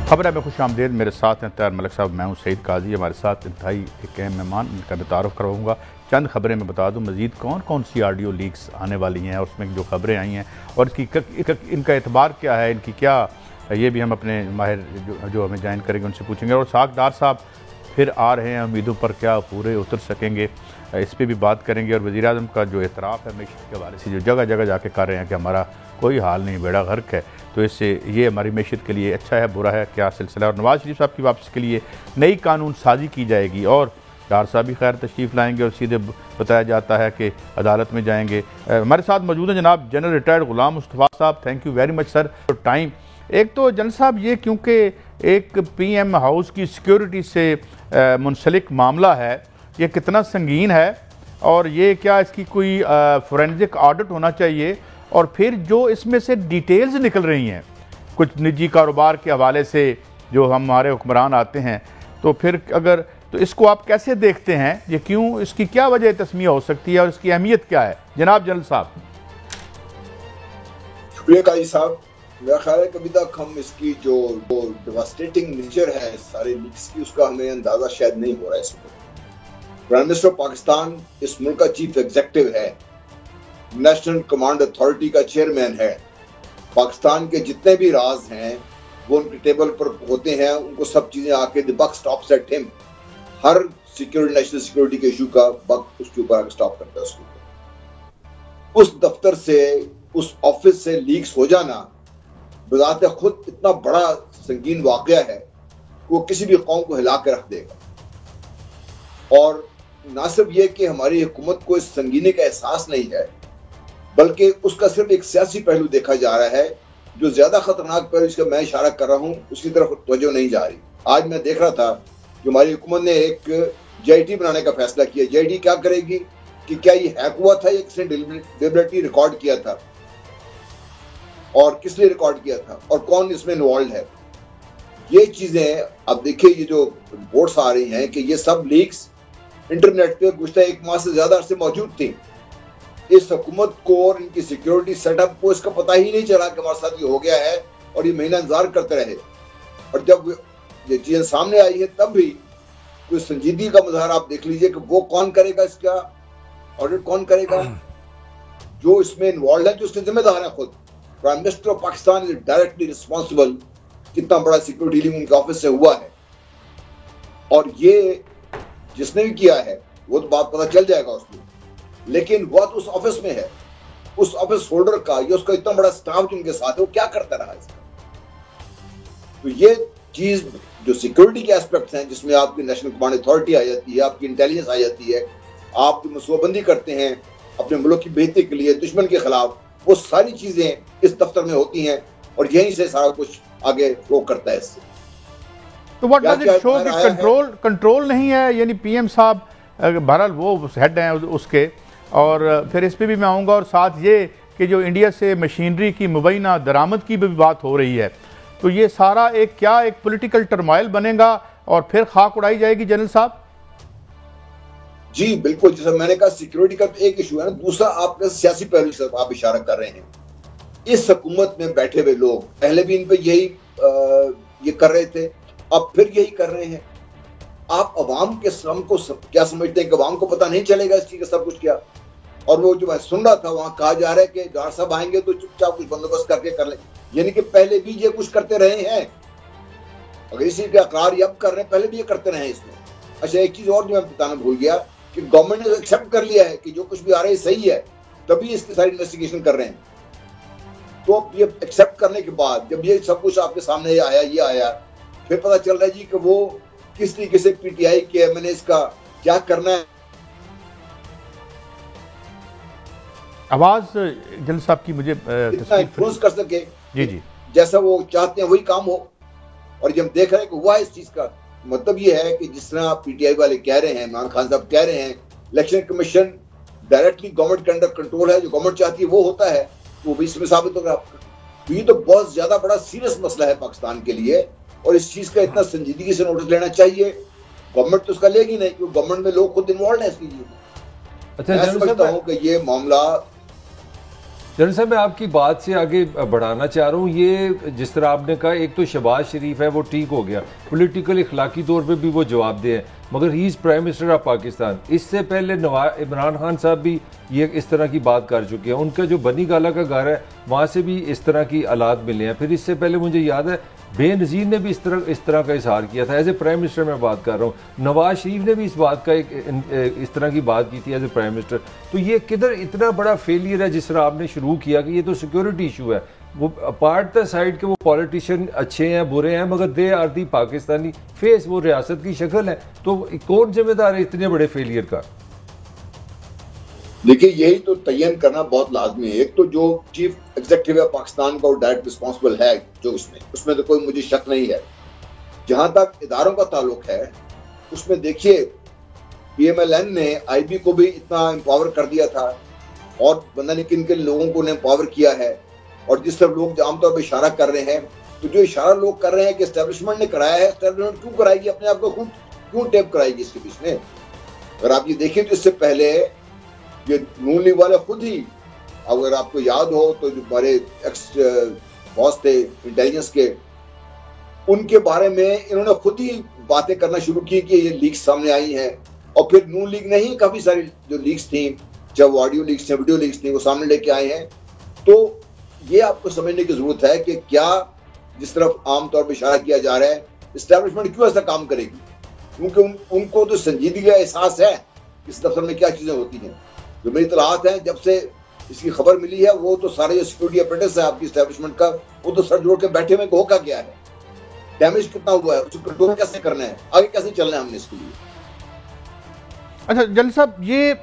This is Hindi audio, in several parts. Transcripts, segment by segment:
खबर में खुश आमदेद। मेरे साथ हैं तैयार मलिक साहब, मैं हूं सईद काजी। हमारे साथ इंतहाई एक अहम मेहमान, इनका मैं तारुफ करवाऊँगा। चंद खबरें मैं बता दूं, मज़ीद कौन कौन सी ऑडियो लीक्स आने वाली हैं और उसमें जो खबरें आई हैं और इनका एतबार क्या है, इनकी क्या, ये भी हम अपने माहिर जो हमें ज्वाइन करेंगे उनसे पूछेंगे। और सागदार साहब फिर आ रहे हैं, उम्मीदों पर क्या पूरे उतर सकेंगे, इस पर भी बात करेंगे। और वज़ीर-ए-आज़म का जो एतराफ़ है मैशत के हवाले से, जो जगह जगह जाके कर रहे हैं कि हमारा कोई हाल नहीं, बेड़ा गर्क है, तो इससे ये हमारी मैशत के लिए अच्छा है बुरा है, क्या सिलसिला है। और नवाज़ शरीफ साहब की वापसी के लिए नई कानून साजी की जाएगी और डार साहब भी खैर तशरीफ़ लाएंगे और सीधे बताया जाता है कि अदालत में जाएंगे। हमारे साथ मौजूद हैं जनाब जनरल रिटायर्ड ग़ुलाम मुस्तफ़ा साहब। Thank you very much sir for time. एक तो जनरल साहब, ये क्योंकि एक PM हाउस की सिक्योरिटी से मुंसलिक मामला है, ये कितना संगीन है और ये क्या इसकी कोई फोरेंसिक ऑडिट होना चाहिए? और फिर जो इसमें से डिटेल्स निकल रही हैं कुछ निजी कारोबार के हवाले से जो हमारे हुक्मरान आते हैं, तो फिर अगर तो इसको आप कैसे देखते हैं? ये क्यों, इसकी क्या वजह तस्मीया हो सकती है और इसकी अहमियत क्या है जनाब जनरल साहब? शुक्रिया काजी साहब। मेरा ख्याल है कभी तक हम इसकी जो डिवास्टेटिंग नेचर है सारे लीक्स की, उसका हमें अंदाजा शायद नहीं हो रहा है। इस वक्त प्राइम मिनिस्टर पाकिस्तान इस मुल्क का चीफ एग्जीक्यूटिव है, नेशनल कमांड अथॉरिटी का चेयरमैन है। पाकिस्तान के जितने भी राज हैं वो उनके टेबल पर होते हैं, उनको सब चीजें आके the buck stops at him. हर सिक्योरिटी, नेशनल सिक्योरिटी के इशू का बक उसके ऊपर आके स्टॉप करता है उसको। उस दफ्तर से, उस ऑफिस से लीक्स हो जाना बजाते खुद इतना बड़ा संगीन वाकया है, वो किसी भी कौम को हिला के रख देगा। और ना सिर्फ ये कि हमारी हुकूमत को इस संगीनी का एहसास नहीं है, बल्कि उसका सिर्फ एक सियासी पहलू देखा जा रहा है। जो ज्यादा खतरनाक पहलू जिसका मैं इशारा कर रहा हूं, उसकी तरफ तवज्जो नहीं जा रही। आज मैं देख रहा था कि हमारी हुकूमत ने एक JIT बनाने का फैसला किया। JIT क्या करेगी कि क्या ये हैक हुआ था या किसने डिलिबरेटली रिकॉर्ड किया था, और किस लिए रिकॉर्ड किया था, और कौन इसमें इन्वॉल्व है। ये चीजें अब देखिए, ये जो रिपोर्ट्स आ रही हैं कि ये सब लीक्स इंटरनेट पे गुज़श्ता एक माह से ज्यादा अरसे मौजूद थी। इस हुकूमत को और इनकी सिक्योरिटी सेटअप को इसका पता ही नहीं चला कि हमारे साथ ये हो गया है, और ये महीना इंतजार करते रहे। और जब ये चीजें सामने आई है तब भी कोई संजीदगी का मुजाहरा आप देख लीजिए कि वो कौन करेगा, इसका ऑडिट कौन करेगा, जो इसमें इन्वॉल्व है, जो उसके जिम्मेदार है खुद prime minister of Pakistan is directly responsible. कितना बड़ा सिक्योरिटी लीक उनके ऑफिस से हुआ है, और ये जिसने भी किया है वो तो बात पता चल जाएगा उसको, लेकिन वो तो उस ऑफिस में है, उस ऑफिस होल्डर का या उसका इतना बड़ा स्टाफ जो उनके साथ है वो क्या करता रहा इसका। तो ये चीज जो सिक्योरिटी के एस्पेक्ट्स हैं, जिसमें आपकी नेशनल कमांड अथॉरिटी आ जाती है, आपकी इंटेलिजेंस आ जाती है, आप मनसूबाबंदी करते हैं अपने मुल्क की बेहतरी के लिए दुश्मन के खिलाफ, वो सारी चीजें इस दफ्तर में होती हैं और यहीं से सारा कुछ आगे फ्लो करता है इससे। तो व्हाट डज इट शो कि कंट्रोल नहीं है? यानी PM साहब बहरहाल वो हेड हैं उसके, और फिर इस पे भी मैं आऊँगा। और साथ ये कि जो इंडिया से मशीनरी की मुबैना दरामद की भी बात हो रही है, तो ये सारा एक पॉलिटिकल टर्माइल बनेगा और फिर खाक उड़ाई जाएगी जनरल साहब? जी बिल्कुल, जैसा मैंने कहा सिक्योरिटी का एक इशू है ना, दूसरा आपका सियासी पहलू से आप इशारा कर रहे हैं। इस हुकूमत में बैठे हुए लोग पहले भी इन पे यही ये कर रहे थे, अब फिर यही कर रहे हैं। आप अवाम के श्रम को क्या समझते हैं कि अवाम को पता नहीं चलेगा इस चीज का सब कुछ क्या? और वो जो मैं सुन रहा था वहां कहा जा रहा है कि डार साहब आएंगे तो चुपचाप कुछ बंदोबस्त करके कर लें, यानी कि पहले भी ये कुछ करते रहे हैं। अगर इसी का अकरार ये अब कर रहे हैं, पहले भी ये करते रहे इसमें। अच्छा, एक चीज और जो मैं बताना भूल गया कि गवर्नमेंट ने एक्सेप्ट कर लिया है कि जो कुछ भी आ रहा है सही है, तभी इसकी सारी इन्वेस्टिगेशन कर रहे हैं। तो ये एक्सेप्ट करने के बाद जब ये सब कुछ आपके सामने ये आया, फिर पता चल रहा है जी कि वो किस तरीके से PTI के MNA इसका क्या करना है। आवाज जनरल साहब की मुझे इन्फ्लुएंस कर सके जी जैसा वो चाहते हैं वही काम हो। और जब देख रहे हैं कि हुआ इस चीज का मतलब ये है कि जिस तरह PTI वाले कह रहे हैं, इमरान खान साहब कह रहे हैं, इलेक्शन कमीशन डायरेक्टली गवर्नमेंट के अंडर कंट्रोल है, जो गवर्नमेंट चाहती है वो होता है, तो वो भी इसमें साबित होगा आपका। तो ये तो बहुत ज्यादा बड़ा सीरियस मसला है पाकिस्तान के लिए, और इस चीज का इतना संजीदगी से नोटिस लेना चाहिए। गवर्नमेंट तो उसका लेगी नहीं, क्योंकि गवर्नमेंट में लोग खुद इन्वॉल्व है इसकी चीज। अच्छा, मैं समझता हूँ कि ये मामला जनरल साहब, मैं आपकी बात से आगे बढ़ाना चाह रहा हूँ। ये जिस तरह आपने कहा, एक तो शहबाज शरीफ है वो ठीक हो गया, पॉलिटिकल इखलाकी तौर पे भी वो जवाबदेह है, मगर he is prime minister of Pakistan. इससे पहले इमरान खान साहब भी ये इस तरह की बात कर चुके हैं। उनका जो बनी गाला का घर है वहाँ से भी इस तरह की हालात मिले हैं। फिर इससे पहले मुझे याद है बेनज़ीर ने भी इस तरह का इजहार किया था। एज ए प्राइम मिनिस्टर मैं बात कर रहा हूँ। नवाज शरीफ ने भी इस बात का इस तरह की बात की थी एज ए प्राइम मिनिस्टर। तो ये किधर इतना बड़ा फेलियर है जिस तरह आपने शुरू किया कि ये तो सिक्योरिटी इशू है। वो अपार्ट द साइड के वो पॉलिटिशियन अच्छे हैं बुरे हैं, मगर they are the Pakistani face, वो रियासत की शक्ल है। तो कौन जिम्मेदार है इतने बड़े फेलियर का? देखिए, यही तो तयन करना बहुत लाजमी है। एक तो जो चीफ एग्जीक्यूटिव है पाकिस्तान का, वो डायरेक्ट रिस्पॉन्सिबल है जो उसमें तो कोई मुझे शक नहीं है। जहां तक इदारों का ताल्लुक है, उसमें देखिए PMLN ने IB को भी इतना एम्पावर कर दिया था और बंदा ने किन किन लोगों को एम्पावर किया है। और जिस तरह लोग आमतौर पर इशारा कर रहे हैं, तो जो इशारा लोग कर रहे हैं कि एस्टेब्लिशमेंट ने कराया है, एस्टेब्लिशमेंट क्यों कराएगी? अपने आप को खुद क्यों टेप कराएगी इसके बीच में? अगर आप ये देखिए तो इससे पहले ये नून लीग वाले खुद ही, अगर आपको याद हो तो जो हमारे एक्स बॉस थे इंटेलिजेंस के, उनके बारे में इन्होंने खुद ही बातें करना शुरू की कि ये लीक्स सामने आई हैं। और फिर नून लीग ने ही काफी सारी जो लीक्स थी, जब ऑडियो लीक्स थी, वीडियो लीक्स थी, वो सामने लेके आए हैं। तो ये आपको समझने की जरूरत है कि क्या जिस तरफ आमतौर पर इशारा किया जा रहा है, एस्टेब्लिशमेंट क्यों ऐसा काम करेगी? क्योंकि उनको तो संजीदगी का एहसास है इस दफ्तर में क्या चीजें होती हैं। जो मेरी इत्तलात है, जब से इसकी खबर मिली है, वो तो सारे जो सिक्योरिटी अपरेटस है आपकी एस्टेब्लिशमेंट का, वो तो सर जोड़ के बैठे हुए होगा क्या है, डैमेज कितना हुआ है, उसको कंट्रोल कैसे करना है, आगे कैसे चलना है हमने इसके लिए। अच्छा जनरल साहब, ये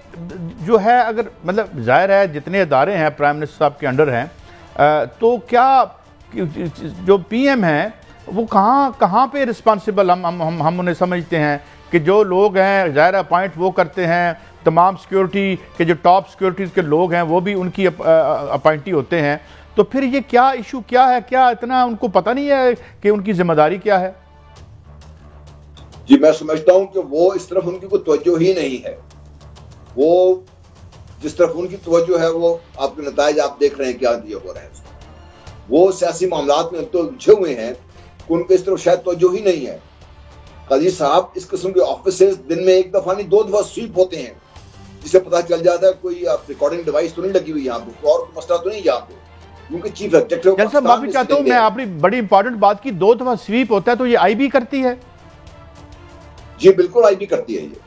जो है, अगर मतलब जाहिर है जितने इदारे हैं प्राइम मिनिस्टर साहब के अंडर हैं, तो क्या जो PM हैं वो कहाँ पे रिस्पॉन्सिबल हम उन्हें समझते हैं कि जो लोग हैं ज़ाहिर अपॉइंट वो करते हैं, तमाम सिक्योरिटी के जो टॉप सिक्योरिटीज़ के लोग हैं वो भी उनकी अपॉइंटी होते हैं। तो फिर ये क्या इशू क्या है? क्या इतना उनको पता नहीं है कि उनकी जिम्मेदारी क्या है? जी, मैं समझता हूं कि वो इस तरफ उनकी कोई तवज्जो ही नहीं है। वो जिस तरफ उनकी तवज्जो है, वो आपके नताइज आप देख रहे हैं क्या दिए हो रहे हैं। वो सियासी मामलात में तो उलझे हुए हैं कि उनको इस तरफ शायद तवज्जो ही नहीं है। काजी साहब, इस किस्म के ऑफिसेज दिन में एक दफा नहीं 2 दफा स्वीप होते हैं, जिससे पता चल जाता है कोई रिकॉर्डिंग डिवाइस तो नहीं लगी हुई यहाँ पे, और मसला तो नहीं यहाँ पे। क्योंकि चीफ एग्जीक्यूटिव माफी चाहता हूँ, मैं आपने बड़ी इंपॉर्टेंट बात की, 2 दफा स्वीप होता है, तो ये IB करती है? जी बिल्कुल, IB करती है ये।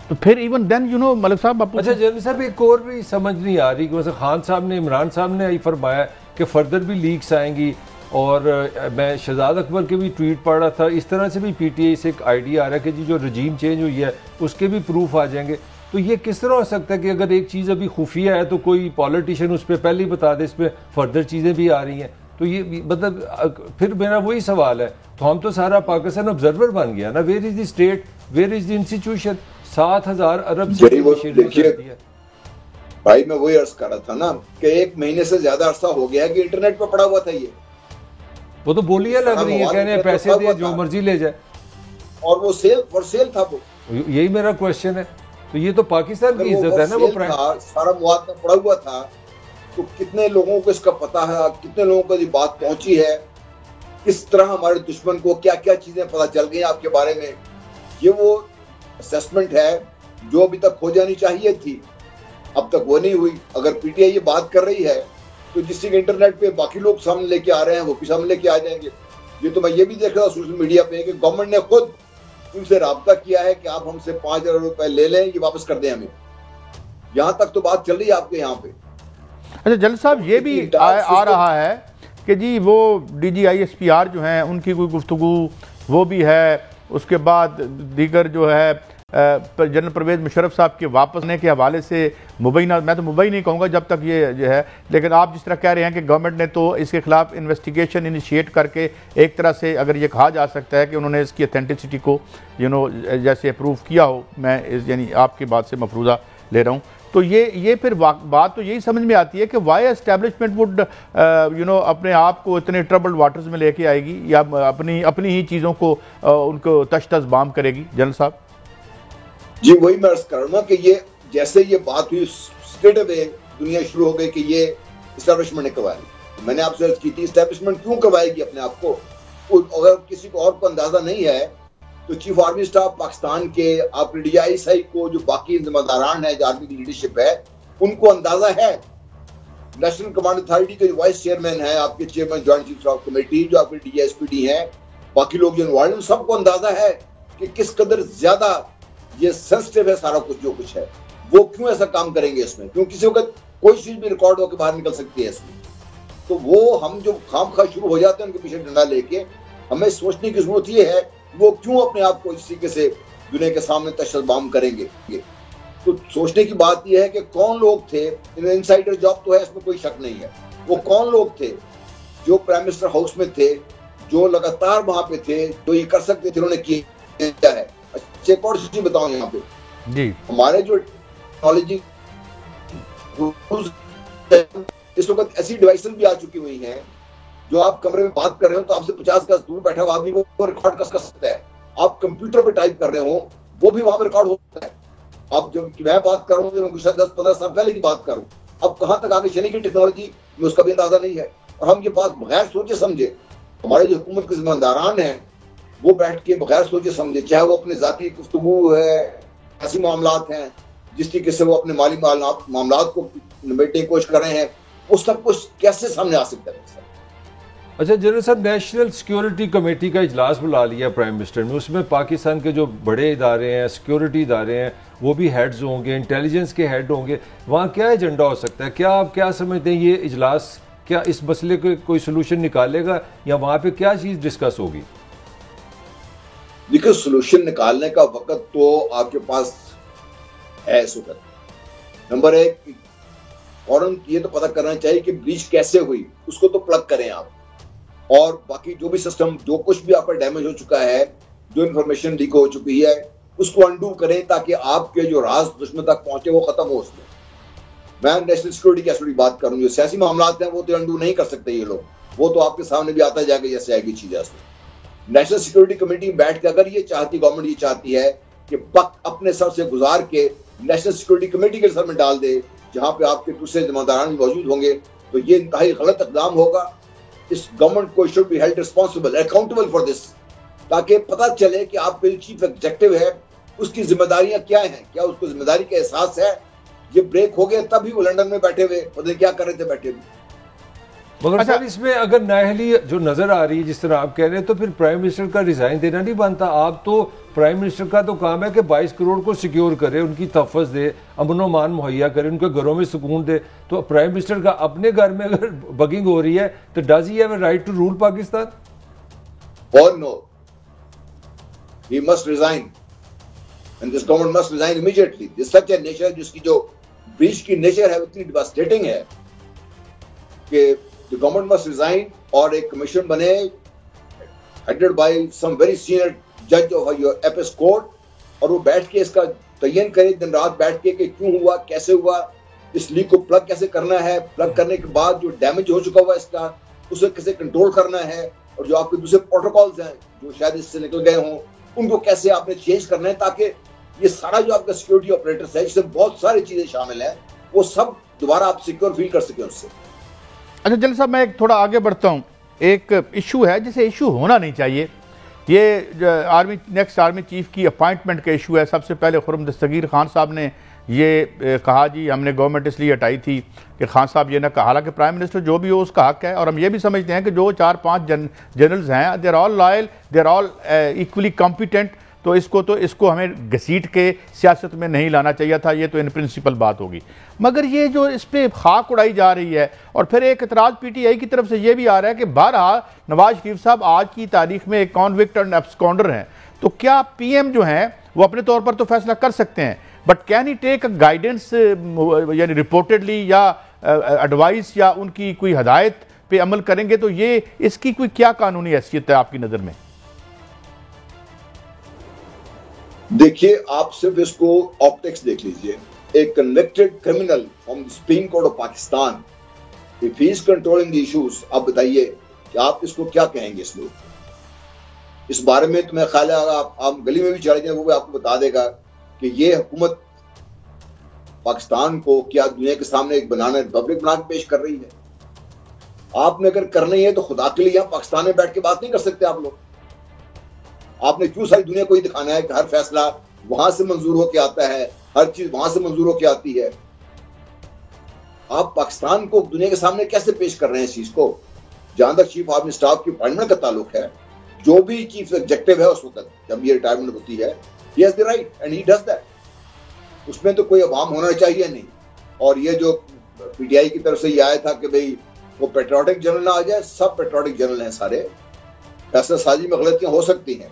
तो फिर इवन देन मलिक साहब अच्छा जनरल साहब, एक और भी समझ नहीं आ रही कि वैसे खान साहब ने, इमरान साहब ने फरमाया कि फर्दर भी लीक्स आएंगी, और मैं शहजाद अकबर के भी ट्वीट पढ़ रहा था, इस तरह से भी PTI से एक आइडिया आ रहा है कि जी जो रजीम चेंज हुई है उसके भी प्रूफ आ जाएंगे। तो ये किस तरह हो सकता है कि अगर एक चीज़ अभी खुफिया है तो कोई पॉलिटिशियन उस पर पहले ही बता दे इस पर फर्दर चीज़ें भी आ रही हैं? तो ये मतलब फिर मेरा वही सवाल है, तो हम तो सारा पाकिस्तान ऑब्जर्वर बन गया ना। Where is the state, where is the institution? 7,000 अरब से भाई, मैं वही अर्ज कर रहा था ना कि 1 महीने से ज्यादा अरसा हो गया है कि इंटरनेट पर पड़ा हुआ था ये। वो तो बोलियां लग रही है, कहने पैसे दे जो मर्जी ले जाए, और वो सेल था वो। यही मेरा क्वेश्चन है। तो ये तो पाकिस्तान की इज्जत है ना, वो सारा मुआद में पड़ा हुआ था, तो कितने लोगों को इसका पता है, कितने लोगों को ये बात पहुंची है, किस तरह हमारे दुश्मन को क्या क्या चीजें पता चल गई आपके बारे में। ये वो असेसमेंट है जो अभी तक हो जानी चाहिए थी, अब तक वो नहीं हुई। अगर PTI ये बात कर रही है तो जिससे इंटरनेट पे बाकी लोग सामने लेके आ रहे हैं वो भी सामने लेके आ जाएंगे। ये तो मैं ये भी देख रहा था सोशल मीडिया पे कि गवर्नमेंट ने खुद उनसे राब्ता किया है कि आप हमसे 5,000 रुपए ले लें, ये वापस कर दें हमें। यहाँ तक तो बात चल रही है आपके यहाँ पे। अच्छा जनरल साहब, ये भी आ रहा है कि जी वो DGISPR जो हैं उनकी कोई गुफ्तगू वो भी है, उसके बाद दीगर जो है जनरल परवेज मुशर्रफ साहब के वापस आने के हवाले से मुबैना, मैं तो मुबई नहीं कहूँगा जब तक ये जो है, लेकिन आप जिस तरह कह रहे हैं कि गवर्नमेंट ने तो इसके खिलाफ इन्वेस्टिगेशन इनिशिएट करके एक तरह से अगर ये कहा जा सकता है कि उन्होंने इसकी अथेंटिसिटी को जैसे अप्रूव किया हो, मैं यानी आपकी बात से मफरूज़ा ले रहा हूँ, तो ये फिर बात तो यही समझ में आती है कि वाई एस्टेब्लिशमेंट वुड अपने आप को इतने ट्रबल्ड वाटर्स में लेके आएगी, या अपनी ही चीज़ों को उनको तश बाम करेगी। जनरल साहब जी, वही मैं अर्ज कर रहा हूं कि ये जैसे ये बात हुई स्ट्रेट अवे दुनिया शुरू हो गई कि ये इस्टेब्लिशमेंट ने करवाई। मैंने आपसे अर्ज की थी, इस्टेब्लिशमेंट क्यों करवाएगी अपने आप को? अगर किसी को और को अंदाजा नहीं है तो चीफ आर्मी स्टाफ पाकिस्तान के, आपके DISI को, जो बाकी जिम्मेदारान है, जो आर्मी की लीडरशिप है, उनको अंदाजा है। नेशनल कमांड अथॉरिटी के वाइस चेयरमैन है, आपके chairman joint chief of committee, जो आपके DSPD हैं, बाकी लोग जो इन्वॉल्व, सबको अंदाजा है कि किस कदर ज्यादा ये सेंसिटिव है सारा कुछ जो कुछ है। वो क्यों ऐसा काम करेंगे इसमें? क्यों किसी वक्त कोई चीज भी रिकॉर्ड होकर बाहर निकल सकती है इसमें। तो वो हम जो खामखा शुरू हो जाते हैं उनके पीछे डंडा लेके, हमें सोचने की जरूरत ये है वो क्यों अपने आप को इस तरीके से दुनिया के सामने तशद्दुद करेंगे। तो सोचने की बात यह है कि कौन लोग थे, इनसाइडर जॉब तो है, इसमें कोई शक नहीं है। वो कौन लोग थे जो प्राइम मिनिस्टर हाउस में थे, जो लगातार वहां पे थे, जो ये कर सकते थे, उन्होंने किया है। अच्छा, एक और चीज बताऊं यहाँ पे जी, हमारे जो टेक्नोलॉजी इस वक्त ऐसी डिवाइसेस भी आ चुकी हुई हैं जो आप कमरे में बात कर रहे हो तो आपसे 50 गज दूर बैठा हुआ आदमी वो रिकॉर्ड कर सकता है। आप कंप्यूटर पे टाइप कर रहे हो वो भी वहां पर रिकॉर्ड होता है। आप जब मैं बात कर रहा हूँ, 10-15 साल पहले की बात करूं, अब कहां तक आगे चलेगी टेक्नोलॉजी में उसका भी अंदाजा नहीं है। और हम ये बात बगैर सोचे समझे, हमारे जो हुकूमत के जिम्मेदारान हैं वो बैठ के बगैर सोचे समझे, चाहे वो अपने जाती गुफ्तगू है, ऐसी मामलात हैं जिस तरीके से वो अपने माली मामलात को निबेटने की कोशिश कर रहे हैं, वो सब कुछ कैसे सामने आ सकता है? अच्छा जनरल साहब, नेशनल सिक्योरिटी कमेटी का इजलास बुला लिया प्राइम मिनिस्टर ने, उसमें पाकिस्तान के जो बड़े इदारे हैं, सिक्योरिटी इदारे हैं, वो भी हेड्स होंगे, इंटेलिजेंस के हेड होंगे। वहाँ क्या एजेंडा हो सकता है? क्या आप क्या समझते हैं, ये इजलास क्या इस मसले को कोई सोल्यूशन निकालेगा या वहाँ पे क्या चीज़ डिस्कस होगी? देखिए, सोल्यूशन निकालने का वक्त तो आपके पास है इस वक्त। नंबर एक, फौरन ये तो पता करना चाहिए कि ब्रीच कैसे हुई, उसको तो प्लग करें आप। और बाकी जो भी सिस्टम, जो कुछ भी आपका डैमेज हो चुका है, जो इंफॉर्मेशन लीक हो चुकी है, उसको अंडू करें ताकि आपके जो राज दुश्मन तक पहुंचे वो खत्म हो उसमें। मैं नेशनल सिक्योरिटी की थोड़ी बात करूं, जो सियासी मामलात हैं वो तो अंडू नहीं कर सकते ये लोग, वो तो आपके सामने भी आता जाएगा जैसे आएगी चीजें उसमें। नेशनल सिक्योरिटी कमेटी में बैठ के अगर ये चाहती, गवर्नमेंट ये चाहती है कि बक अपने सर से गुजार के नेशनल सिक्योरिटी कमेटी के सर में डाल दे, जहां पे आपके दूसरे जिम्मेदारान मौजूद होंगे, तो ये इंतहाई गलत इक़दाम होगा। इस गवर्नमेंट को should be held responsible, accountable for this, ताकि पता चले कि आपके जो चीफ एग्जेक्टिव है उसकी जिम्मेदारियां क्या हैं, क्या उसको जिम्मेदारी का एहसास है। ये ब्रेक हो गया तभी वो लंदन में बैठे हुए पता नहीं क्या कर रहे थे बैठे हुए। मगर सर इसमें अगर नाअहली जो नजर आ रही है जिस तरह आप कह रहे हैं, तो फिर प्राइम मिनिस्टर का रिजाइन देना नहीं बनता। आप तो प्राइम मिनिस्टर का तो काम है कि 22 करोड़ को सिक्योर करे, उनकी तहफ़्फ़ुज़ दे, अमन व अमान मुहैया करे, उनके घरों में सुकून दे। तो प्राइम मिनिस्टर का अपने घर में अगर बगिंग हो रही है तो does he have a right to rule Pakistan? और no, he must resign and this government must resign immediately. This such a nature, जिसकी जो ब्रीच की नेचर है उतनी डिवास्टेटिंग है कि the government must resign और एक कमीशन बने headed by some very senior judge of your apex court, और वो बैठ के इसका तयन करे दिन रात बैठ के कि क्यों हुआ, कैसे हुआ, इस लीक को प्लग कैसे करना है, प्लग करने के बाद जो डैमेज हो चुका हुआ इसका उसे कैसे कंट्रोल करना है, और जो आपके दूसरे प्रोटोकॉल्स हैं जो शायद इससे निकल गए हों उनको कैसे आपने चेंज करना है, ताकि ये सारा जो आपका सिक्योरिटी ऑपरेटर्स है जिसमें बहुत सारी चीजें शामिल हैं वो सब दोबारा आप सिक्योर फील कर सकें उससे। अच्छा जनरल साहब, मैं एक थोड़ा आगे बढ़ता हूँ। एक इशू है जिसे इशू होना नहीं चाहिए, ये नेक्स्ट आर्मी चीफ की अपॉइंटमेंट का इशू है। सबसे पहले खुर्रम दस्तगीर खान साहब ने ये कहा जी हमने गवर्नमेंट इसलिए हटाई थी कि खान साहब ये ना कहा, हालांकि प्राइम मिनिस्टर जो भी हो उसका हक है। और हम ये भी समझते हैं कि जो 4-5 जनरल्स हैं they are all loyal, they are all equally competent, तो इसको हमें घसीट के सियासत में नहीं लाना चाहिए था। ये तो इन प्रिंसिपल बात होगी। मगर ये जो इस पर खाक उड़ाई जा रही है, और फिर एक एतराज़ PTI की तरफ से ये भी आ रहा है कि बहरहाल नवाज शरीफ साहब आज की तारीख में एक कॉन्विक्ट एंड एब्सकॉन्डर हैं, तो क्या PM जो हैं वो अपने तौर पर तो फैसला कर सकते हैं, but can he take guidance यानी रिपोर्टेडली या एडवाइस या उनकी कोई हदायत पे अमल करेंगे, तो ये इसकी कोई क्या कानूनी हैसियत है आपकी नज़र में? देखिए, आप सिर्फ इसको ऑप्टिक्स देख लीजिए। एक convicted criminal from supreme court of Pakistan, if he is controlling the issues, आप बताइए कि आप इसको क्या कहेंगे? इस बारे में तो मैं ख्याल है आप गली में भी चढ़ जाए वो भी आपको बता देगा कि ये हुकूमत पाकिस्तान को क्या दुनिया के सामने एक बनाना रिपब्लिक बना के पेश कर रही है? आपने अगर करना ही है तो खुदा के लिए पाकिस्तान में बैठ के बात नहीं कर सकते आप लोग। आपने क्यों सारी दुनिया को ही दिखाना है कि हर फैसला वहां से मंजूर होकर आता है, हर चीज वहां से मंजूर होकर आती है? आप पाकिस्तान को दुनिया के सामने कैसे पेश कर रहे हैं इस चीज को? जहां तक चीफ आर्मी स्टाफ की अपॉइंटमेंट का ताल्लुक है, जो भी चीफ एग्जेक्टिव है उस वक्त जब ये रिटायरमेंट होती है, he has the right and he does that. उसमें तो कोई अवाम होना चाहिए नहीं। और ये जो पीटीआई की तरफ से ये आया था कि भाई वो पेट्रियोटिक जनरल ना आ जाए, सब पेट्रियोटिक जनरल हैं सारे। फैसला साजी में गलतियां हो सकती हैं,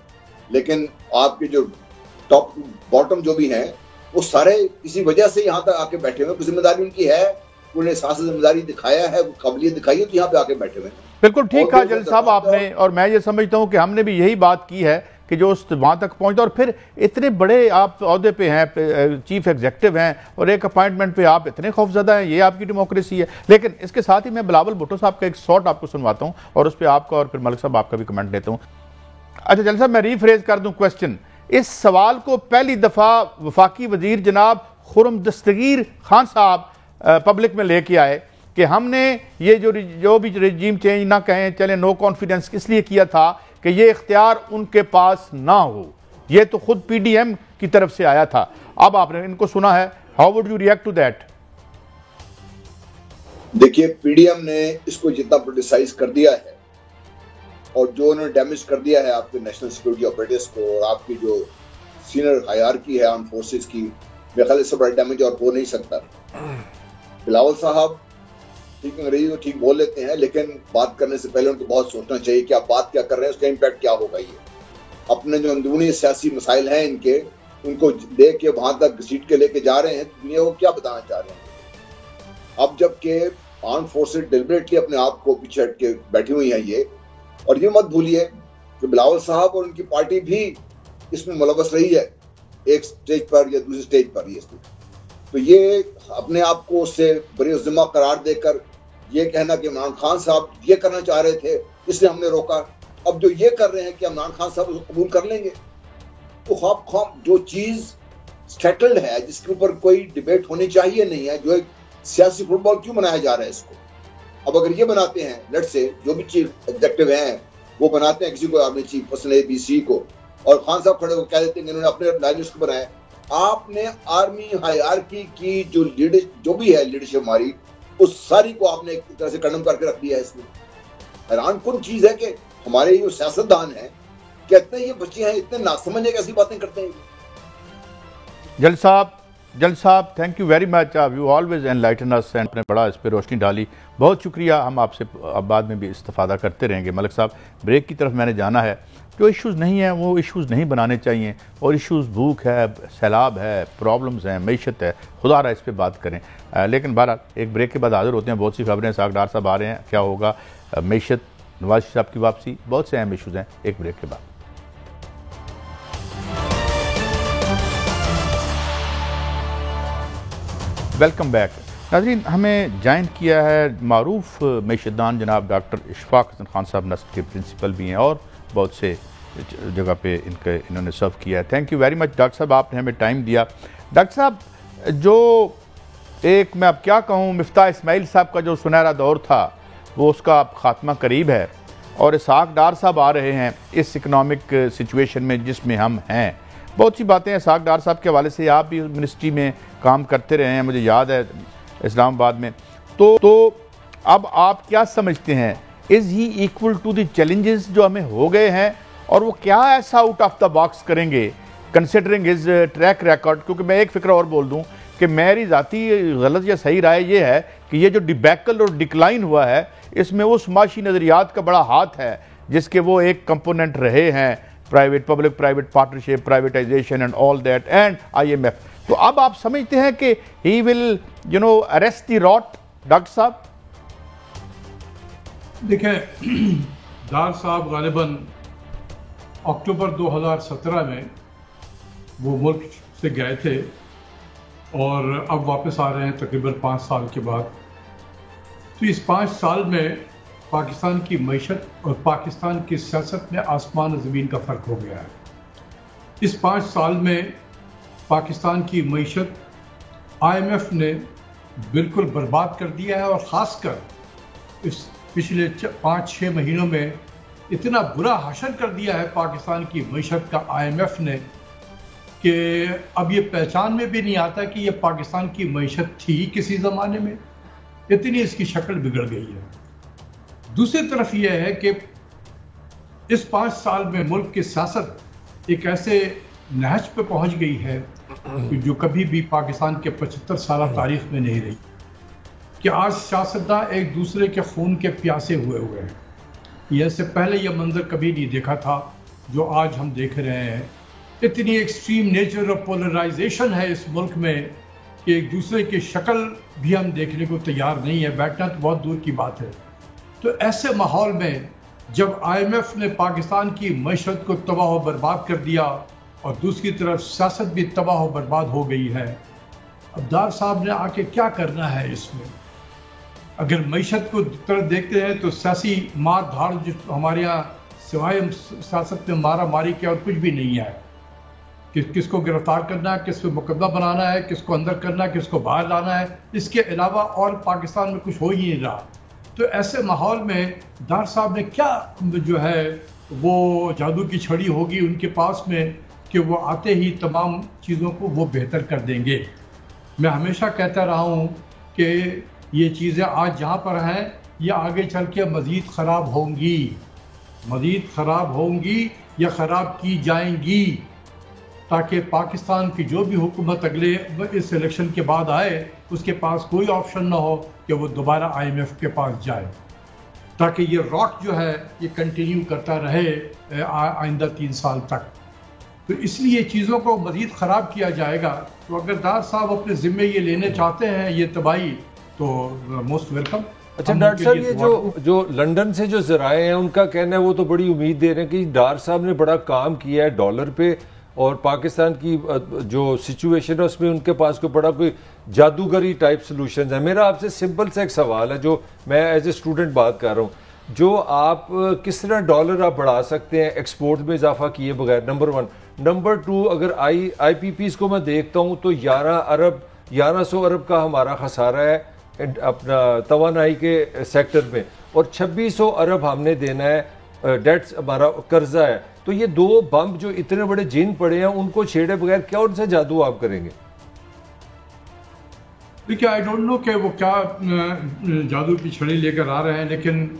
लेकिन आपके जो टॉप बॉटम जो भी हैं वो सारे किसी वजह से यहाँ तक आके बैठे हुए। जिम्मेदारी उनकी है, उन्हें साहस जिम्मेदारी दिखाया है, काबिलियत दिखाई है, तो यहाँ पे आके बैठे हुए। बिल्कुल ठीक कहा जलील साहब आपने, और मैं ये समझता हूँ कि हमने भी यही बात की है कि जो उस वहाँ तक पहुँचता, और फिर इतने बड़े आप अहदे पे हैं, चीफ एग्जेक्टिव हैं, और एक अपॉइंटमेंट पे आप इतने खौफजदा हैं, ये आपकी डेमोक्रेसी है। लेकिन इसके साथ ही मैं बिलावल भुट्टो साहब का एक शॉर्ट आपको सुनवाता हूँ और उस पर आपका और फिर मलिक साहब आपका भी कमेंट लेता हूँ। अच्छा जलील साहब, मैं रीफ्रेज कर दूँ क्वेश्चन। इस सवाल को पहली दफ़ा वफाकी वजीर जनाब खुर्रम दस्तगीर खान साहब पब्लिक में लेके आए कि हमने ये जो भी रजीम चेंज ना कहें चले, नो कॉन्फिडेंस इसलिए किया था कि ये इख्तियार उनके पास ना हो। ये तो खुद पीडीएम की तरफ से आया था। अब आपने इनको सुना है, how would you react to that? देखिए, पीडीएम ने इसको जितना पोलिटिसाइज कर दिया है और जो उन्होंने डैमेज कर दिया है आपके नेशनल सिक्योरिटी ऑपरेटर्स को और आपकी जो सीनियर हायरार्की है आर्म फोर्सेस की, मेरे ख्याल इससे बड़ा डैमेज और हो नहीं सकता। बिलावल साहब ठीक अंग्रेजी तो ठीक बोल लेते हैं, लेकिन बात करने से पहले उनको बहुत सोचना चाहिए कि आप बात क्या कर रहे हैं, उसका इम्पैक्ट क्या होगा। ये अपने जो अंदरूनी सियासी मसाइल हैं इनके, उनको देख के वहां तक घसीट के लेके जा रहे हैं, दुनिया को क्या बताना चाह रहे हैं। अब जबकि आर्म फोर्सेस डिलिबरेटली अपने आप को पीछे हट के बैठी हुई है ये, और ये मत भूलिए कि बिलावल साहब और उनकी पार्टी भी इसमें मुलव्वस रही है, एक स्टेज पर या दूसरी स्टेज पर ही। तो ये अपने आप को उससे बरी जिम्मा करार देकर ये कहना कि इमरान खान साहब ये करना चाह रहे थे इसलिए हमने रोका, अब जो ये कर रहे हैं कि इमरान खान साहब उसको कबूल कर लेंगे, तो ख्वाब जो चीज सेटल्ड है, जिसके ऊपर कोई डिबेट होनी चाहिए नहीं है, जो एक सियासी फुटबॉल क्यों बनाया जा रहा है इसको। अब अगर ये बनाते हैं, लेट से जो भी चीफ एग्जेक्टिव हैं वो बनाते हैं किसी को army chief person A B C को, और खान साहब खड़े होकर कह देते हैं इन्होंने अपने लाइनर्स को बनाया। आपने आर्मी हायरार्की की जो जो भी है लीडरशिप हमारी, उस सारी को आपने एक तरह से कंडम करके रख दिया है। इसमें हैरान कुन चीज है कि हमारे जो सियासतदान हैं कहते हैं ये बच्चे हैं, इतने नासमझ है, कैसी बातें करते हैं। जल साहब thank you very much, you always enlighten us and आपने बड़ा इस पर रोशनी डाली, बहुत शुक्रिया। हम आपसे अब बाद में भी इस्तेफादा करते रहेंगे। मलिक साहब, ब्रेक की तरफ मैंने जाना है। जो इश्यूज़ नहीं हैं वो इश्यूज़ नहीं बनाने चाहिए, और इश्यूज़ भूख है, सैलाब है, प्रॉब्लम्स हैं, मईशत है, खुदा रहा इस पर बात करें। लेकिन बहरहाल एक ब्रेक के बाद हाजिर होते हैं। बहुत सी खबरें, सागडार साहब आ रहे हैं, क्या होगा, मईशत, नवाज शरीफ साहब की वापसी, बहुत से अहम इश्यूज़ हैं। एक ब्रेक के बाद वेलकम बैक। नाज़रीन, हमें ज्वाइन किया है मारूफ मईशतदान जनाब डॉक्टर इशफाक हसन खान साहब, नस्ल के प्रिंसिपल भी हैं और बहुत से जगह पे इन्होंने सर्व किया है। Thank you very much doctor साहब, आपने हमें टाइम दिया। डॉक्टर साहब, जो एक मैं अब क्या कहूँ, मिफ्ताह इस्माइल साहब का जो सुनहरा दौर था वो उसका अब खात्मा करीब है, और इसहाक डार साहब आ रहे हैं इस इकनॉमिक सिचुएशन में जिसमें हम हैं। बहुत सी बातें हैं इसहाक डार साहब के हवाले से, आप भी मिनिस्ट्री में काम करते रहे हैं, मुझे याद है इस्लामाबाद में। तो अब आप क्या समझते हैं, is he equal to the challenges जो हमें हो गए हैं, और वो क्या ऐसा आउट ऑफ द बॉक्स करेंगे कंसिडरिंग हिज ट्रैक रिकॉर्ड? क्योंकि मैं एक फ़िक्र और बोल दूं कि मेरी ज़ाती गलत या सही राय ये है कि ये जो डिबैकल और डिक्लाइन हुआ है, इसमें वो समाजी नज़रियात का बड़ा हाथ है जिसके वो एक कंपोनेंट रहे हैं, private public private partnership, privatisation and all that, and IMF। तो अब आप समझते हैं कि he will arrest the rot? Doctor साहब देखें, डार साहब गालिबन अक्टूबर 2017 में वो मुल्क से गए थे और अब वापस आ रहे हैं तकरीबन 5 साल के बाद। तो इस 5 साल में पाकिस्तान की मईशत और पाकिस्तान की सियासत में आसमान ज़मीन का फ़र्क हो गया है। इस 5 साल में पाकिस्तान की मईशत IMF ने बिल्कुल बर्बाद कर दिया है, और ख़ासकर इस पिछले 5-6 महीनों में इतना बुरा हशर कर दिया है पाकिस्तान की मईशत का IMF ने कि अब ये पहचान में भी नहीं आता कि ये पाकिस्तान की मईशत थी किसी ज़माने में। इतनी इसकी शक्ल बिगड़ गई है। दूसरी तरफ ये है कि इस 5 साल में मुल्क की सियासत एक ऐसे नहज पे पहुंच गई है कि जो कभी भी पाकिस्तान के 75 साल तारीख में नहीं रही, कि आज सियासतदान एक दूसरे के खून के प्यासे हुए हैं। ये इससे पहले यह मंजर कभी नहीं देखा था जो आज हम देख रहे हैं। इतनी एक्सट्रीम नेचर ऑफ पोलराइजेशन है इस मुल्क में कि एक दूसरे की शक्ल भी हम देखने को तैयार नहीं है, बैठना तो बहुत दूर की बात है। तो ऐसे माहौल में जब IMF ने पाकिस्तान की मईशत को तबाह व बर्बाद कर दिया और दूसरी तरफ सियासत भी तबाह व बर्बाद हो गई है, अब डार साहब ने आके क्या करना है इसमें? अगर मईशत को तरफ देखते हैं तो सियासी मार धाड़ जो हमारे यहाँ सिवाय सियासत में मारा मारी के और कुछ भी नहीं है। किसको गिरफ्तार करना है, किस पे मुकदमा बनाना है, किसको अंदर करना है, किसको बाहर लाना है, इसके अलावा और पाकिस्तान में कुछ हो ही नहीं रहा। तो ऐसे माहौल में डार साहब ने क्या जो है वो जादू की छड़ी होगी उनके पास में कि वो आते ही तमाम चीज़ों को वो बेहतर कर देंगे। मैं हमेशा कहता रहा हूँ कि ये चीज़ें आज जहाँ पर हैं ये आगे चल के मज़ीद ख़राब होंगी या ख़राब की जाएंगी, ताकि पाकिस्तान की जो भी हुकूमत अगले इस इलेक्शन के बाद आए उसके पास कोई ऑप्शन ना हो कि वो दोबारा IMF के पास जाए, ताकि ये रॉट जो है ये कंटिन्यू करता रहे आइंदा 3 साल तक। तो इसलिए चीज़ों को मज़ीद ख़राब किया जाएगा। तो अगर डार साहब अपने ज़िम्मे ये लेने चाहते हैं ये तबाही, तो मोस्ट वेलकम। अच्छा डॉक्टर साहब, ये जो लंदन से जो ज़राए हैं उनका कहना है वो तो बड़ी उम्मीद दे रहे हैं कि डार साहब ने बड़ा काम किया है डॉलर पे, और पाकिस्तान की जो सिचुएशन है उसमें उनके पास कोई बड़ा कोई जादूगरी टाइप सोल्यूशन है। मेरा आपसे सिंपल सा एक सवाल है जो मैं एज ए स्टूडेंट बात कर रहा हूँ, जो आप किस तरह डॉलर आप बढ़ा सकते हैं एक्सपोर्ट में इजाफा किए बगैर, नंबर 1। नंबर 2, अगर IPPs को मैं देखता हूँ तो 1100 अरब का हमारा खसारा है अपना तवानाई के सेक्टर में, और 2600 अरब हमने देना है डेट्स, हमारा कर्जा है। तो ये 2 बम जो इतने बड़े जिन पड़े हैं उनको छेड़े बगैर क्या उनसे जादू आप करेंगे? देखिए, आई डोंट नो कि वो क्या जादू की छड़ी लेकर आ रहे हैं, लेकिन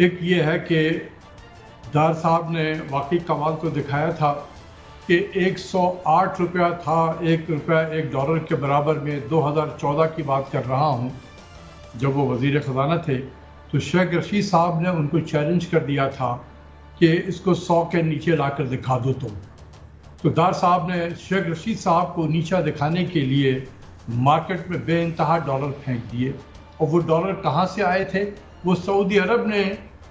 एक ये है कि डार साहब ने वाकई कमाल तो दिखाया था कि 108 रुपया था, $1 डॉलर के बराबर में। 2014 की बात कर रहा हूँ, जब वो वज़ीर ख़जाना थे, तो शेख रशीद साहब ने उनको चैलेंज कर दिया था कि इसको 100 के नीचे लाकर दिखा दो तुम। तो डार साहब ने शेख रशीद साहब को नीचा दिखाने के लिए मार्केट में बेइंतहा डॉलर फेंक दिए। और वो डॉलर कहाँ से आए थे? वो सऊदी अरब ने,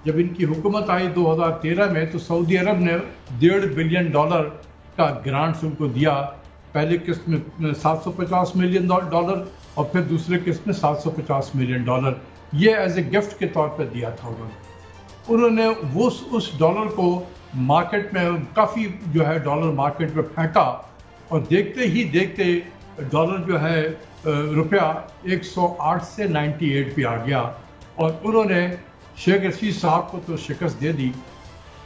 जब इनकी हुकूमत आई 2013 में, तो सऊदी अरब ने $1.5 बिलियन का ग्रांट्स उनको दिया। पहले किस्त में $750 मिलियन और फिर दूसरे किस्त में $750 मिलियन, ये एज ए गिफ्ट के तौर पर दिया था उन्होंने वो उस डॉलर को मार्केट में काफ़ी जो है डॉलर मार्केट में फेंका, और देखते ही देखते डॉलर जो है रुपया 108 से 98 पे आ गया, और उन्होंने शेख रशीद साहब को तो शिकस्त दे दी।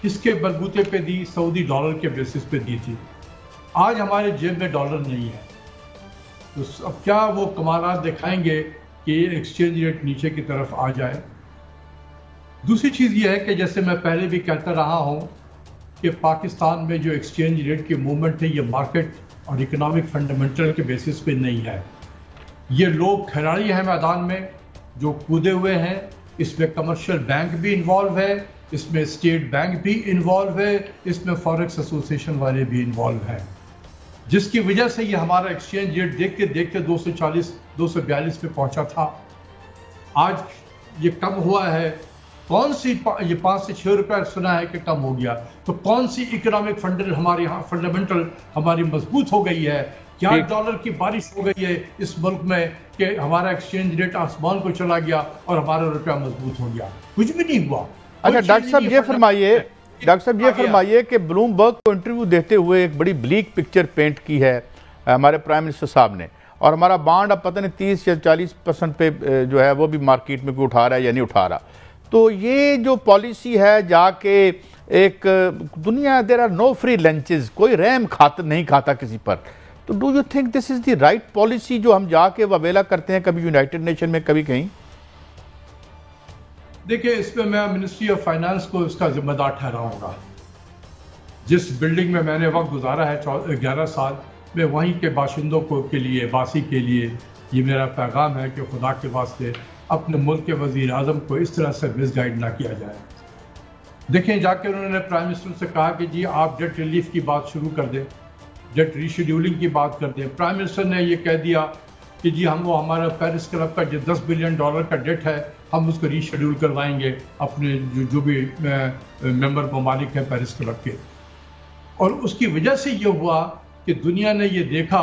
किसके बलबूते पे दी? सऊदी डॉलर के बेसिस पे दी थी। आज हमारे जेब में डॉलर नहीं है, तो अब क्या वो कमालात दिखाएंगे कि एक्सचेंज रेट नीचे की तरफ आ जाए? दूसरी चीज़ ये है कि जैसे मैं पहले भी कहता रहा हूँ कि पाकिस्तान में जो एक्सचेंज रेट की मूवमेंट है ये मार्केट और इकोनॉमिक फंडामेंटल के बेसिस पे नहीं है। ये लोग खिलाड़ी हैं मैदान में जो कूदे हुए हैं। इसमें कमर्शियल बैंक भी इन्वॉल्व है, इसमें स्टेट बैंक भी इन्वॉल्व है, इसमें फॉरेक्स एसोसिएशन वाले भी इन्वॉल्व हैं, जिसकी वजह से ये हमारा एक्सचेंज रेट देखते देखते 242 पे पहुंचा था। आज ये कम हुआ है। कौन सी ये 5 से 6 रुपया सुना है कि कम हो गया, तो कौन सी इकोनॉमिक फंडामेंटल हमारी मजबूत हो गई है? क्या डॉलर की बारिश हो गई है इस मुल्क में कि हमारा एक्सचेंज रेट आसमान को चला गया और हमारा रुपया मजबूत हो गया? कुछ भी नहीं हुआ। अच्छा डॉक्टर साहब ये फरमाइए कि ब्लूमबर्ग को इंटरव्यू देते हुए एक बड़ी ब्लीक पिक्चर पेंट की है हमारे प्राइम मिनिस्टर साहब ने, और हमारा बॉन्ड अब पता नहीं 30 या 40% पे जो है वो भी मार्केट में कोई उठा रहा है या नहीं उठा रहा। तो ये जो पॉलिसी है जाके एक दुनिया, there are no free lunches, कोई रहम खाता नहीं खाता किसी पर। तो do you think this is the right policy जो हम जाके ववेला करते हैं कभी यूनाइटेड नेशन में कभी कहीं? देखिए, इसमें मैं मिनिस्ट्री ऑफ फाइनेंस को इसका जिम्मेदार ठहराऊंगा। जिस बिल्डिंग में मैंने वक्त गुजारा है 11 साल में, वहीं के बाशिंदों को के लिए, वासी के लिए ये मेरा पैगाम है कि खुदा के वास्ते अपने मुल्क के वजीर आज़म को इस तरह से मिसगाइड ना किया जाए। देखें, जाके उन्होंने प्राइम मिनिस्टर से कहा कि जी आप डेट रिलीफ की बात शुरू कर दें, डेट रीशेड्यूलिंग की बात कर दें। प्राइम मिनिस्टर ने ये कह दिया कि जी हम वो हमारा पेरिस क्लब का जो $10 बिलियन का डेट है हम उसको रीशेड्यूल करवाएंगे अपने जो भी मेंबर ममालिक हैं पेरिस क्लब के। और उसकी वजह से ये हुआ कि दुनिया ने ये देखा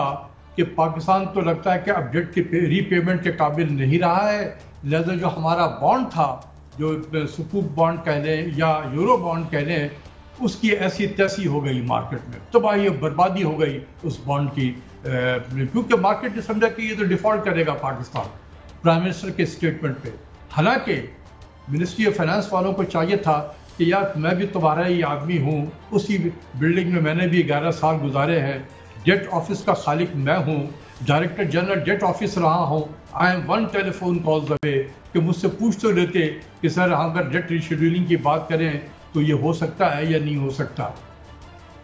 कि पाकिस्तान तो लगता है कि अब डेट के रीपेमेंट के काबिल नहीं रहा है, लिहाजा जो हमारा बॉन्ड था, जो सुकूक बॉन्ड कह लें या यूरो बॉन्ड कह लें, उसकी ऐसी तैसी हो गई मार्केट में, तबाही बर्बादी हो गई उस बॉन्ड की, क्योंकि मार्केट ने समझा कि ये तो डिफॉल्ट करेगा पाकिस्तान प्राइम मिनिस्टर के स्टेटमेंट पे। हालांकि मिनिस्ट्री ऑफ फाइनेंस वालों को चाहिए था कि यार मैं भी तुम्हारा ही आदमी हूँ, उसी बिल्डिंग में मैंने भी 11 साल गुजारे हैं, डेट ऑफिस का खालिक मैं हूँ, डायरेक्टर जनरल डेट ऑफिस रहा हूँ, I am 1 telephone call away, कि मुझसे पूछ तो लेते कि सर हम अगर डेट रीशेड्यूलिंग की बात करें तो ये हो सकता है या नहीं हो सकता।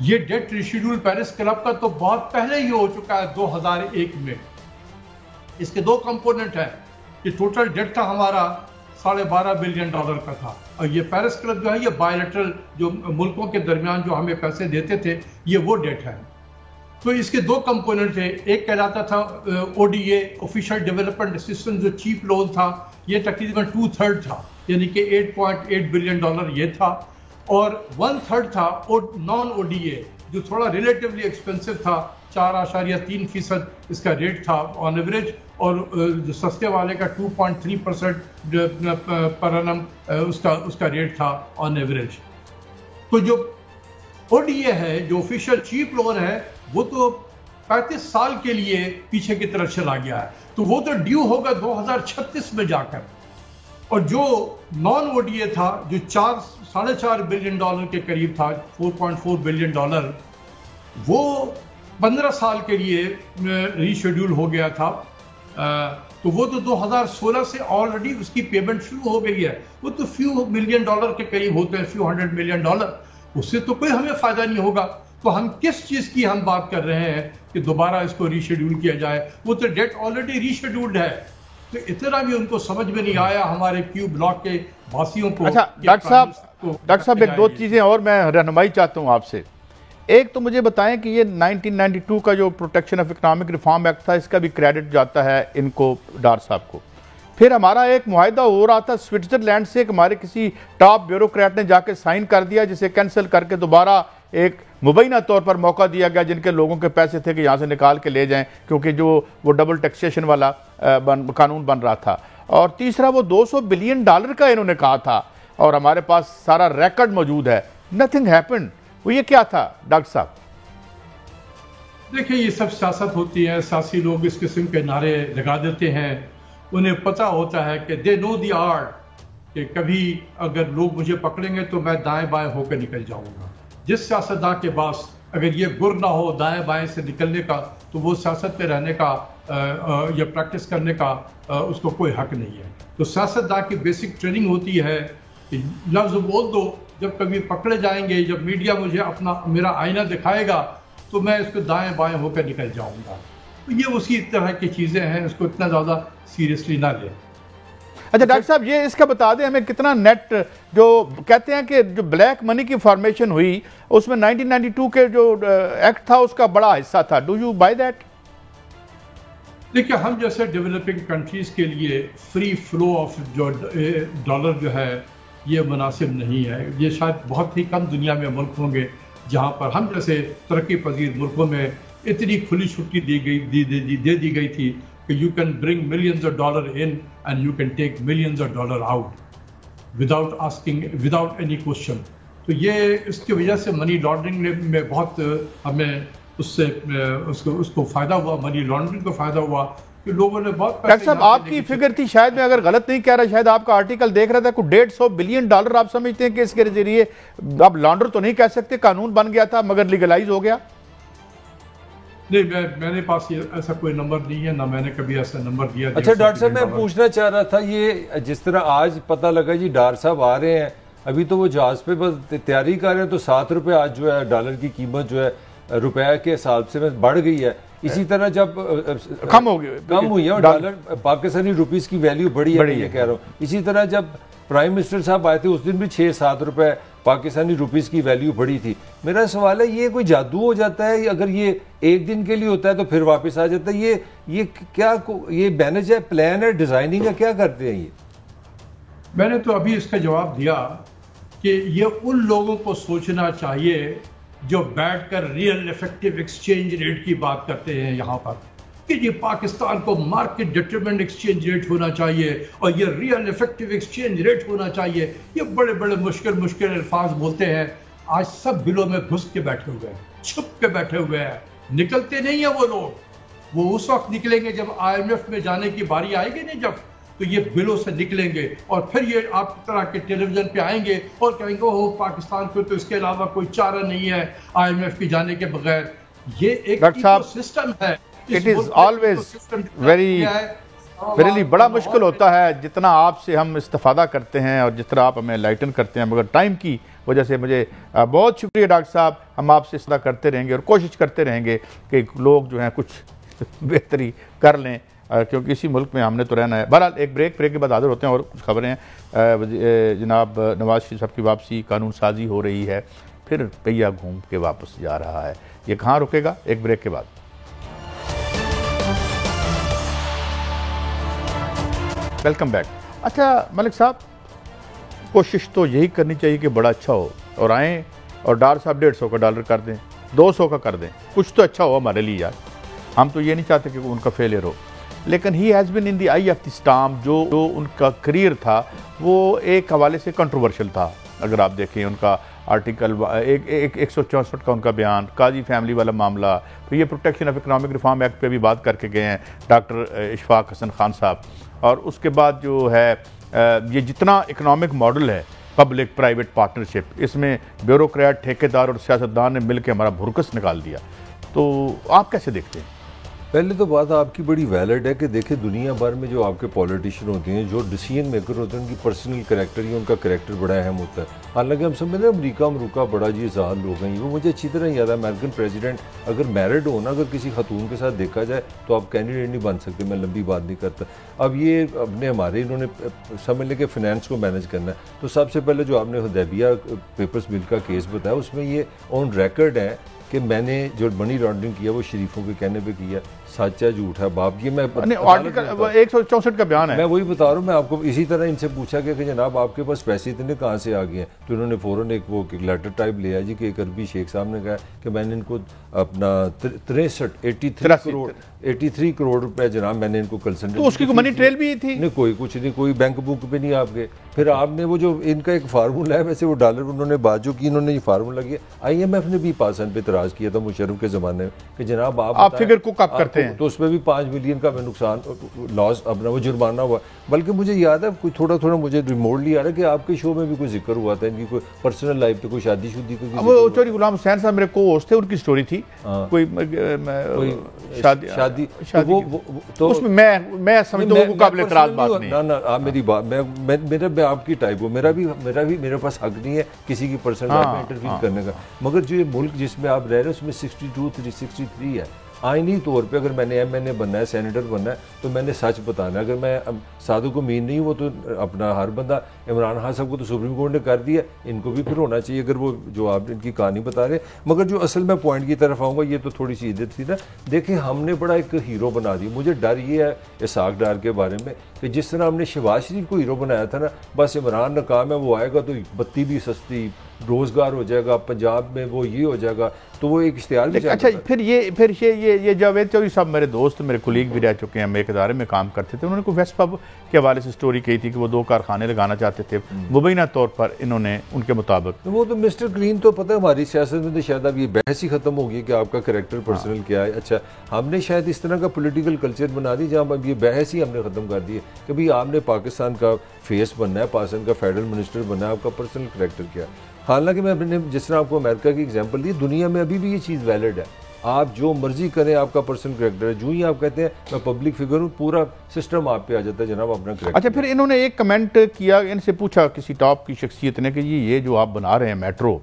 ये डेट रीशेड्यूल पेरिस क्लब का तो बहुत पहले ही हो चुका है 2001 में। इसके 2 कंपोनेंट हैं कि टोटल डेट था हमारा $12.5 बिलियन का था, और ये पेरिस क्लब जो है ये बायलैटरल जो मुल्कों के दरमियान जो हमें पैसे देते थे ये वो डेट है। तो इसके 2 कंपोनेंट थे, एक कहलाता था ODA ऑफिशियल डेवलपमेंट असिस्टेंस जो चीप लोन था, ये तकरीबन 2/3 था, यानी कि $8.8 बिलियन ये था, और 1/3 था नॉन ODA जो थोड़ा रिलेटिवली एक्सपेंसिव था, 4.3% इसका रेट था ऑन एवरेज, और जो सस्ते वाले का 2.3% पर एनम उसका रेट था ऑन एवरेज। तो जो ODA है, जो ऑफिशियल चीप लोन है, वो तो 35 साल के लिए पीछे की तरफ चला गया है, तो वो तो ड्यू होगा 2036 में जाकर। और जो नॉन ODA था जो $4.5 बिलियन के करीब था, $4.4 बिलियन, वो 15 साल के लिए रीशेड्यूल हो गया था। तो वो तो 2016 से ऑलरेडी उसकी पेमेंट शुरू हो गई है, वो तो few मिलियन डॉलर के करीब होते हैं, few $100 मिलियन, उससे तो कोई हमें फायदा नहीं होगा। तो हम किस चीज की हम बात कर रहे हैं कि दोबारा इसको रीशेड्यूल किया जाए? वो तो डेट ऑलरेडी रीशेड्यूल्ड है। तो इतना भी उनको समझ में नहीं आया हमारे क्यू ब्लॉक के वासियों को। अच्छा डॉक्टर साहब, एक 2 चीजें और मैं रहनुमाई चाहता हूं आपसे। एक तो मुझे बताएं कि ये 1992 का जो protection of economic reform act था, इसका भी क्रेडिट जाता है इनको, डार साहब को। फिर हमारा एक मुआहिदा हो रहा था स्विट्जरलैंड से, हमारे किसी टॉप ब्यूरोक्रेट ने जाके साइन कर दिया, जिसे कैंसिल करके दोबारा एक मुबैना तौर पर मौका दिया गया जिनके लोगों के पैसे थे कि यहाँ से निकाल के ले जाएं, क्योंकि जो वो डबल टैक्सेशन वाला कानून बन रहा था। और तीसरा वो $200 बिलियन का इन्होंने कहा था, और हमारे पास सारा रिकॉर्ड मौजूद है। Nothing happened. वो ये क्या था डॉक्टर साहब? देखिए, ये सब सियासत होती है, सियासी लोग इस किस्म के नारे लगा देते हैं, उन्हें पता होता है कि दे नो द आर्ट कि कभी अगर लोग मुझे पकड़ेंगे तो मैं दाएं बाएं होकर निकल जाऊंगा। जिस सियासतदान के पास अगर ये गुर ना हो दाएं बाएं से निकलने का, तो वो सियासत पे रहने का या प्रैक्टिस करने का उसको कोई हक नहीं है। तो सियासतदान की बेसिक ट्रेनिंग होती है कि लफ्ज़ बोल दो, जब कभी पकड़े जाएंगे, जब मीडिया मुझे मेरा आईना दिखाएगा तो मैं इसको दाएं बाएं होकर निकल जाऊंगा। तो ये उसी तरह की चीज़ें हैं, इसको इतना ज़्यादा सीरियसली ना लें। अच्छा डॉक्टर साहब, ये इसका बता दें हमें कितना नेट, जो कहते हैं कि जो ब्लैक मनी की फॉर्मेशन हुई उसमें 1992 के जो एक्ट था उसका बड़ा हिस्सा था। Do you by that? देखिए, हम जैसे डेवलपिंग कंट्रीज के लिए फ्री फ्लो ऑफ जो डॉलर जो है ये मुनासिब नहीं है। ये शायद बहुत ही कम दुनिया में मुल्क होंगे जहाँ पर हम जैसे तरक्की पजीर मुल्कों में इतनी खुली छुट्टी दे दी गई थी कि you can bring millions of dollars in and you can take millions of dollars out without any question। तो ये इसकी वजह से मनी लॉन्ड्रिंग में बहुत हमें उससे उसको फ़ायदा हुआ, मनी लॉन्ड्रिंग को फ़ायदा हुआ कि लोगों ने बहुत डॉक्टर साहब आपकी फिगर थी, शायद मैं अगर गलत नहीं कह रहा, शायद आपका आर्टिकल देख रहा था, कुछ $150 बिलियन आप समझते हैं कि इसके जरिए आप लॉन्डर तो नहीं कह सकते, कानून बन गया था मगर लीगलाइज हो गया? नहीं, मेरे पास ये ऐसा कोई नंबर नहीं है, ना मैंने कभी ऐसा नंबर दिया। अच्छा डॉक्टर साहब, मैं पूछना चाह रहा था, ये जिस तरह आज पता लगा जी डॉक्टर साहब आ रहे हैं, अभी तो वो जहाज पे बस तैयारी कर रहे हैं, तो ₹7 आज जो है डॉलर की कीमत जो है रुपए के हिसाब से बढ़ गई है। इसी तरह जब कम हुई है और डॉलर पाकिस्तानी रुपीस की वैल्यू बढ़ी है, ये कह रहा हूँ। इसी तरह जब प्राइम मिनिस्टर साहब आए थे उस दिन भी 6-7 रुपए पाकिस्तानी रुपीस की वैल्यू बढ़ी थी। मेरा सवाल है, ये कोई जादू हो जाता है? अगर ये एक दिन के लिए होता है तो फिर वापस आ जाता है, ये क्या ये मैनेज है, प्लान है, डिजाइनिंग है, क्या करते हैं ये? मैंने तो अभी इसका जवाब दिया कि ये उन लोगों को सोचना चाहिए जो बैठकर रियल इफेक्टिव एक्सचेंज रेट की बात करते हैं यहाँ पर, कि ये पाकिस्तान को मार्केट डिटरमिन्ड एक्सचेंज रेट होना चाहिए और ये रियल इफेक्टिव एक्सचेंज रेट होना चाहिए। ये बड़े बड़े मुश्किल अल्फाज बोलते हैं। आज सब बिलों में घुस के बैठे हुए हैं, छुप के बैठे हुए हैं, निकलते नहीं है वो लोग। वो उस वक्त निकलेंगे जब IMF में जाने की बारी आएगी, नहीं जब, तो ये बिलों से निकलेंगे और फिर ये आप तरह के टेलीविजन पे आएंगे और कहेंगे ओह पाकिस्तान को तो इसके अलावा कोई चारा नहीं है IMF की जाने के बगैर। ये एक सिस्टम है। इट इज ऑलवेज वेरी बड़ा मुश्किल होता है जितना आपसे हम इस्तेफादा करते हैं और जिस तरह आप हमें लाइटन करते हैं, मगर टाइम की वजह से मुझे बहुत शुक्रिया डॉक्टर साहब, हम आपसे इस्तेफादा करते रहेंगे और कोशिश करते रहेंगे कि लोग जो हैं कुछ बेहतरी कर लें, क्योंकि इसी मुल्क में हमने तो रहना है। बहरहाल एक ब्रेक के बाद हाजिर होते हैं और कुछ खबरें हैं। जनाब नवाज शरीफ साहब की वापसी, कानून साजी हो रही है, फिर पहिया घूम के वापस जा रहा है, ये कहाँ रुकेगा? एक ब्रेक के बाद। Welcome back. अच्छा मलिक साहब, कोशिश तो यही करनी चाहिए कि बड़ा अच्छा हो और आएँ और डॉलर साहब $150 का डॉलर कर दें, 200 का कर दें, कुछ तो अच्छा हो हमारे लिए यार। हम तो ये नहीं चाहते कि उनका फेलियर हो, लेकिन he has been in the I of the storm. जो उनका करियर था वो एक हवाले से कंट्रोवर्शियल था। अगर आप देखें उनका आर्टिकल 164 का उनका बयान, काजी फैमिली वाला मामला, फिर ये protection of economic reform act पे भी बात करके गए हैं डॉक्टर इशफाक हसन खान साहब। और उसके बाद जो है ये जितना इकनॉमिक मॉडल है पब्लिक प्राइवेट पार्टनरशिप, इसमें ब्यूरोक्रेट, ठेकेदार और सियासतदान ने मिलकर हमारा भुरकस निकाल दिया। तो आप कैसे देखते हैं? पहले तो बात आपकी बड़ी वैलिड है कि देखिए दुनिया भर में जो आपके पॉलिटिशियन होते हैं, जो डिसीजन मेकर होते हैं, उनकी पर्सनल कैरेक्टर या उनका कैरेक्टर बड़ा अहम होता है। हालांकि हम समझते हैं अमरीका बड़ा जी जहाल लोग हैं, वो मुझे अच्छी तरह याद है। अमेरिकन प्रेसिडेंट अगर मैरिड हो ना, अगर किसी खतून के साथ देखा जाए तो आप कैंडिडेट नहीं बन सकते। मैं लंबी बात नहीं करता। अब ये अपने हमारे इन्होंने समझ लें कि फाइनेंस को मैनेज करना है, तो सबसे पहले जो आपने हुदैबिया पेपर्स बिल का केस बताया, उसमें ये ऑन रिकॉर्ड है कि मैंने जो मनी लॉन्ड्रिंग किया वो शरीफों के कहने पे किया, सच है झूठ है बाप, ये मैं आर्टिकल 164 का बयान है, मैं वही बता रहा हूँ। मैं आपको इसी तरह इनसे पूछा गया कि जनाब आपके पास पैसे इतने कहाँ से आ गए हैं, तो इन्होंने फ़ौरन एक वो लेटर टाइप लिया जी कि एक अरबी शेख साहब ने कहा कि मैंने इनको अपना 83 करोड़ रुपए जनाब मैंने इनको कंसल्टेंट, तो उसकी मनी ट्रेल भी थी नहीं, कुछ नहीं, कोई बैंक बुक पे नहीं आप गए। फिर आपने वो जो इनका एक फार्मूला है, वैसे वो डॉलर उन्होंने बात जो की, इन्होंने ये फार्मूला किया, IMF ने भी पासन पे इतराज किया था मुशर्रफ के ज़माने में कि जनाब आप फिगर को कब करते हैं, तो उसमें भी 5 मिलियन का मैं नुकसान लॉस अपना वो जुर्माना हुआ। बल्कि मुझे याद है कोई थोड़ा मुझे रिमोटली आ रहा है कि आपके शो में भी कोई जिक्र हुआ था इनकी कोई पर्सनल लाइफ पे, कोई शादीशुदी वो चौधरी गुलाम हुसैन साहब मेरे को होस्ट थे, उनकी स्टोरी थी कोई शादी तो उसमें मैं समझता हूँ काबिल इतराज बात नहीं। ना आप मेरी बात, मैं आपकी टाइप हूँ, मेरे पास हक नहीं है किसी की पर्सनल लाइफ में इंटरफीयर करने का। मगर जो ये मुल्क जिसमें आप रह रहे हैं उसमें 62-63 है। आईनी तौर पे अगर मैंने MNA बनना है, सेनेटर बनना है, तो मैंने सच बताना है। अगर मैं सादुक उम्मीद नहीं, वो तो अपना हर बंदा, इमरान खान साहब को तो सुप्रीम कोर्ट ने कर दिया, इनको भी फिर होना चाहिए अगर वो जो आप इनकी कहानी बता रहे। मगर जो असल में पॉइंट की तरफ आऊँगा, ये तो थोड़ी सी इज्जत थी ना। देखिए हमने बड़ा एक हीरो बना दिया। मुझे डर ये है इसाक डार के बारे में कि जिस तरह हमने शहबाज शरीफ को हीरो बनाया था ना, बस इमरान नाकाम है, वो आएगा तो बत्ती भी सस्ती, रोजगार हो जाएगा, पंजाब में वो ये हो जाएगा, तो वो एक इश्तिहार भी अच्छा फिर ये जावेद चौधरी साहब मेरे दोस्त, मेरे कुलीग भी रह चुके हैं, हम एक इदारे में काम करते थे, उन्होंने कोई वेस्ट पब के हवाले से स्टोरी कही थी कि वो 2 कारखाने लगाना चाहते थे मुबैना तौर पर, इन्होंने उनके मुताबिक। वो तो मिस्टर ग्रीन तो पता है हमारी सियासत में तो शायद अब ये बहस ही खत्म होगी कि आपका कैरेक्टर पर्सनल क्या है। अच्छा, हमने शायद इस तरह का पॉलिटिकल कल्चर बना दी जहाँ अब ये बहस ही हमने खत्म कर दी है कि भाई आपने पाकिस्तान का फेस बनना है, पाकिस्तान का फेडरल मिनिस्टर बनना है, आपका पर्सनल कैरेक्टर क्या है। हालांकि मैं अपने जिस तरह आपको अमेरिका की एग्जांपल दी, दुनिया में अभी भी ये चीज़ वैलिड है, आप जो मर्जी करें, आपका पर्सनल कैरेक्टर है, जो ही आप कहते हैं मैं पब्लिक फिगर हूँ, पूरा सिस्टम आप पे आ जाता है जनाब अपना कैरेक्टर। अच्छा, फिर इन्होंने एक कमेंट किया, इनसे पूछा किसी टॉप की शख्सियत ने कि ये जो आप बना रहे हैं मेट्रो,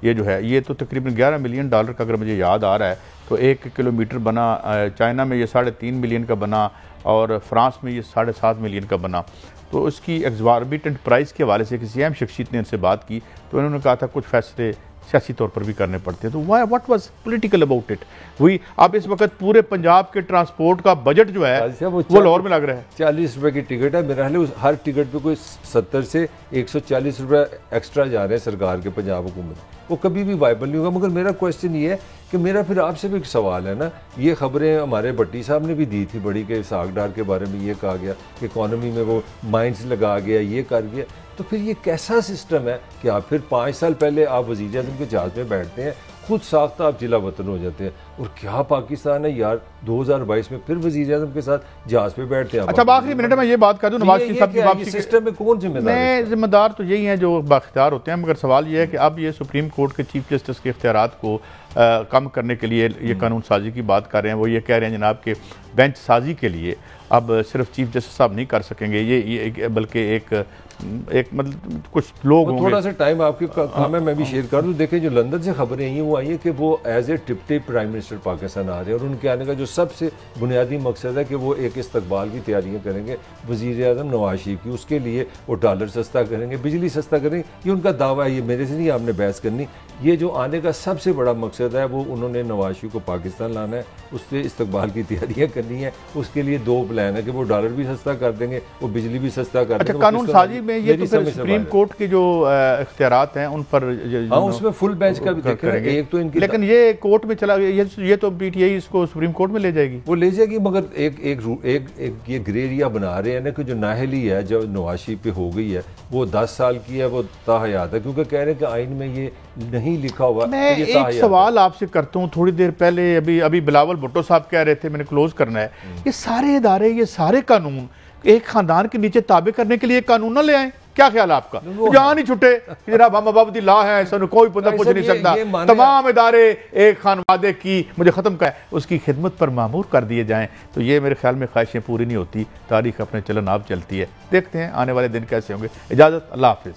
ये जो है ये तो तकरीबन $11 मिलियन का, अगर मुझे याद आ रहा है, तो 1 किलोमीटर बना, चाइना में ये 3.5 मिलियन का बना और फ्रांस में ये 7.5 मिलियन का बना, तो उसकी एग्जॉर्बिटेंट प्राइस के हवाले से किसी अहम शख्सियत ने इनसे बात की, तो इन्होंने कहा था कुछ फैसले सियासी तौर पर भी करने पड़ते हैं। तो what was political about it? वही अब इस वक्त पूरे पंजाब के ट्रांसपोर्ट का बजट जो है वो लाहौर में लग रहा है। 40 रुपए की टिकट है, मेरा ख्याल है हर टिकट पे कोई 70 से 140 रुपए एक्स्ट्रा जा रहे हैं सरकार के, पंजाब हुकूमत, वो कभी भी वाइबल नहीं होगा। मगर मेरा क्वेश्चन ये है कि मेरा फिर आपसे भी एक सवाल है ना, ये खबरें हमारे भट्टी साहब ने भी दी थी बड़ी के साग डार के बारे में, ये कहा गया कि इकॉनमी में वो माइंस लगा गया, ये कर गया, तो फिर ये कैसा सिस्टम है कि आप फिर 5 साल पहले आप वज़ीर आज़म के जहाज़ में बैठते हैं, खुद साख्ता आप जिला वतन हो जाते हैं, और क्या पाकिस्तान है यार 2022 में फिर वज़ीर आज़म के साथ जहाज़ पे बैठते हैं। अच्छा, आखिरी मिनट में ये बात कर दूं, नवाज शरीफ साहब की वापसी सिस्टम में कौन जिम्मेदार है? जिम्मेदार तो यही हैं जो बाख्तियार होते हैं, मगर सवाल ये है कि अब ये सुप्रीम कोर्ट के चीफ जस्टिस के इख्तियारात को कम करने के लिए ये कानून साजी की बात कर रहे हैं। वो ये कह रहे हैं जनाब के बेंच साजी के लिए अब सिर्फ चीफ जस्टिस साहब नहीं कर सकेंगे ये बल्कि एक मतलब कुछ लोग होंगे। थोड़ा सा टाइम आपके काम है, मैं भी शेयर कर दूं। देखिए, जो लंदन से खबरें आई हैं वो आई है कि वो as a deputy prime minister Pakistan आ रहे हैं, और उनके आने का जो सबसे बुनियादी मकसद है कि वो एक इस्तकबाल की तैयारियां करेंगे वज़ीर आज़म नवाज शरीफ की, उसके लिए वो डॉलर सस्ता करेंगे, बिजली सस्ता करेंगे, ये उनका दावा है, ये मेरे से नहीं आपने बहस करनी। ये जो आने का सबसे बड़ा मकसद है वो उन्होंने नवाज शरीफ को पाकिस्तान लाना है, उससे इस्तकबाल की तैयारियां करनी है, उसके लिए 2 प्लान है कि वो डॉलर भी सस्ता कर देंगे, वो बिजली भी सस्ता कर देंगे। कानून साजी में ये तो फिर सुप्रीम कोर्ट के जो इख्तियारात हैं उन पर उसमें फुल बेंच का भी देखेंगे एक तो इनकी, लेकिन ये कोर्ट में चला गया, ये तो पीटीआई इसको सुप्रीम कोर्ट में ले जाएगी, वो ले जाएगी। मगर एक ये ग्रे एरिया बना रहे हैं ना कि जो नाहली है जो नवाज शरीफ पे हो गई है वो 10 साल की है, वो ताहयात है, क्योंकि कह रहे हैं कि आइन में ये नहीं लिखा हुआ। मैं एक सवाल आपसे करता हूँ, थोड़ी देर पहले अभी बिलावल भुट्टो साहब कह रहे थे, मैंने क्लोज करना है, ये सारे इदारे, ये सारे कानून एक खानदान के नीचे ताबे करने के लिए कानून ना ले आए, क्या ख्याल है आपका? जहां नहीं छुटे जनाब हम अबाबदी ला है, सर कोई बंदा पूछ नहीं सकता, तमाम इदारे एक खानवादे की मुझे खत्म कर उसकी खिदमत पर मामूर कर दिए जाएं, तो ये मेरे ख्याल में ख्वाहिशें पूरी नहीं होती, तारीख अपने चलन आप चलती है। देखते हैं आने वाले दिन कैसे होंगे। इजाजत, अल्लाह हाफिज।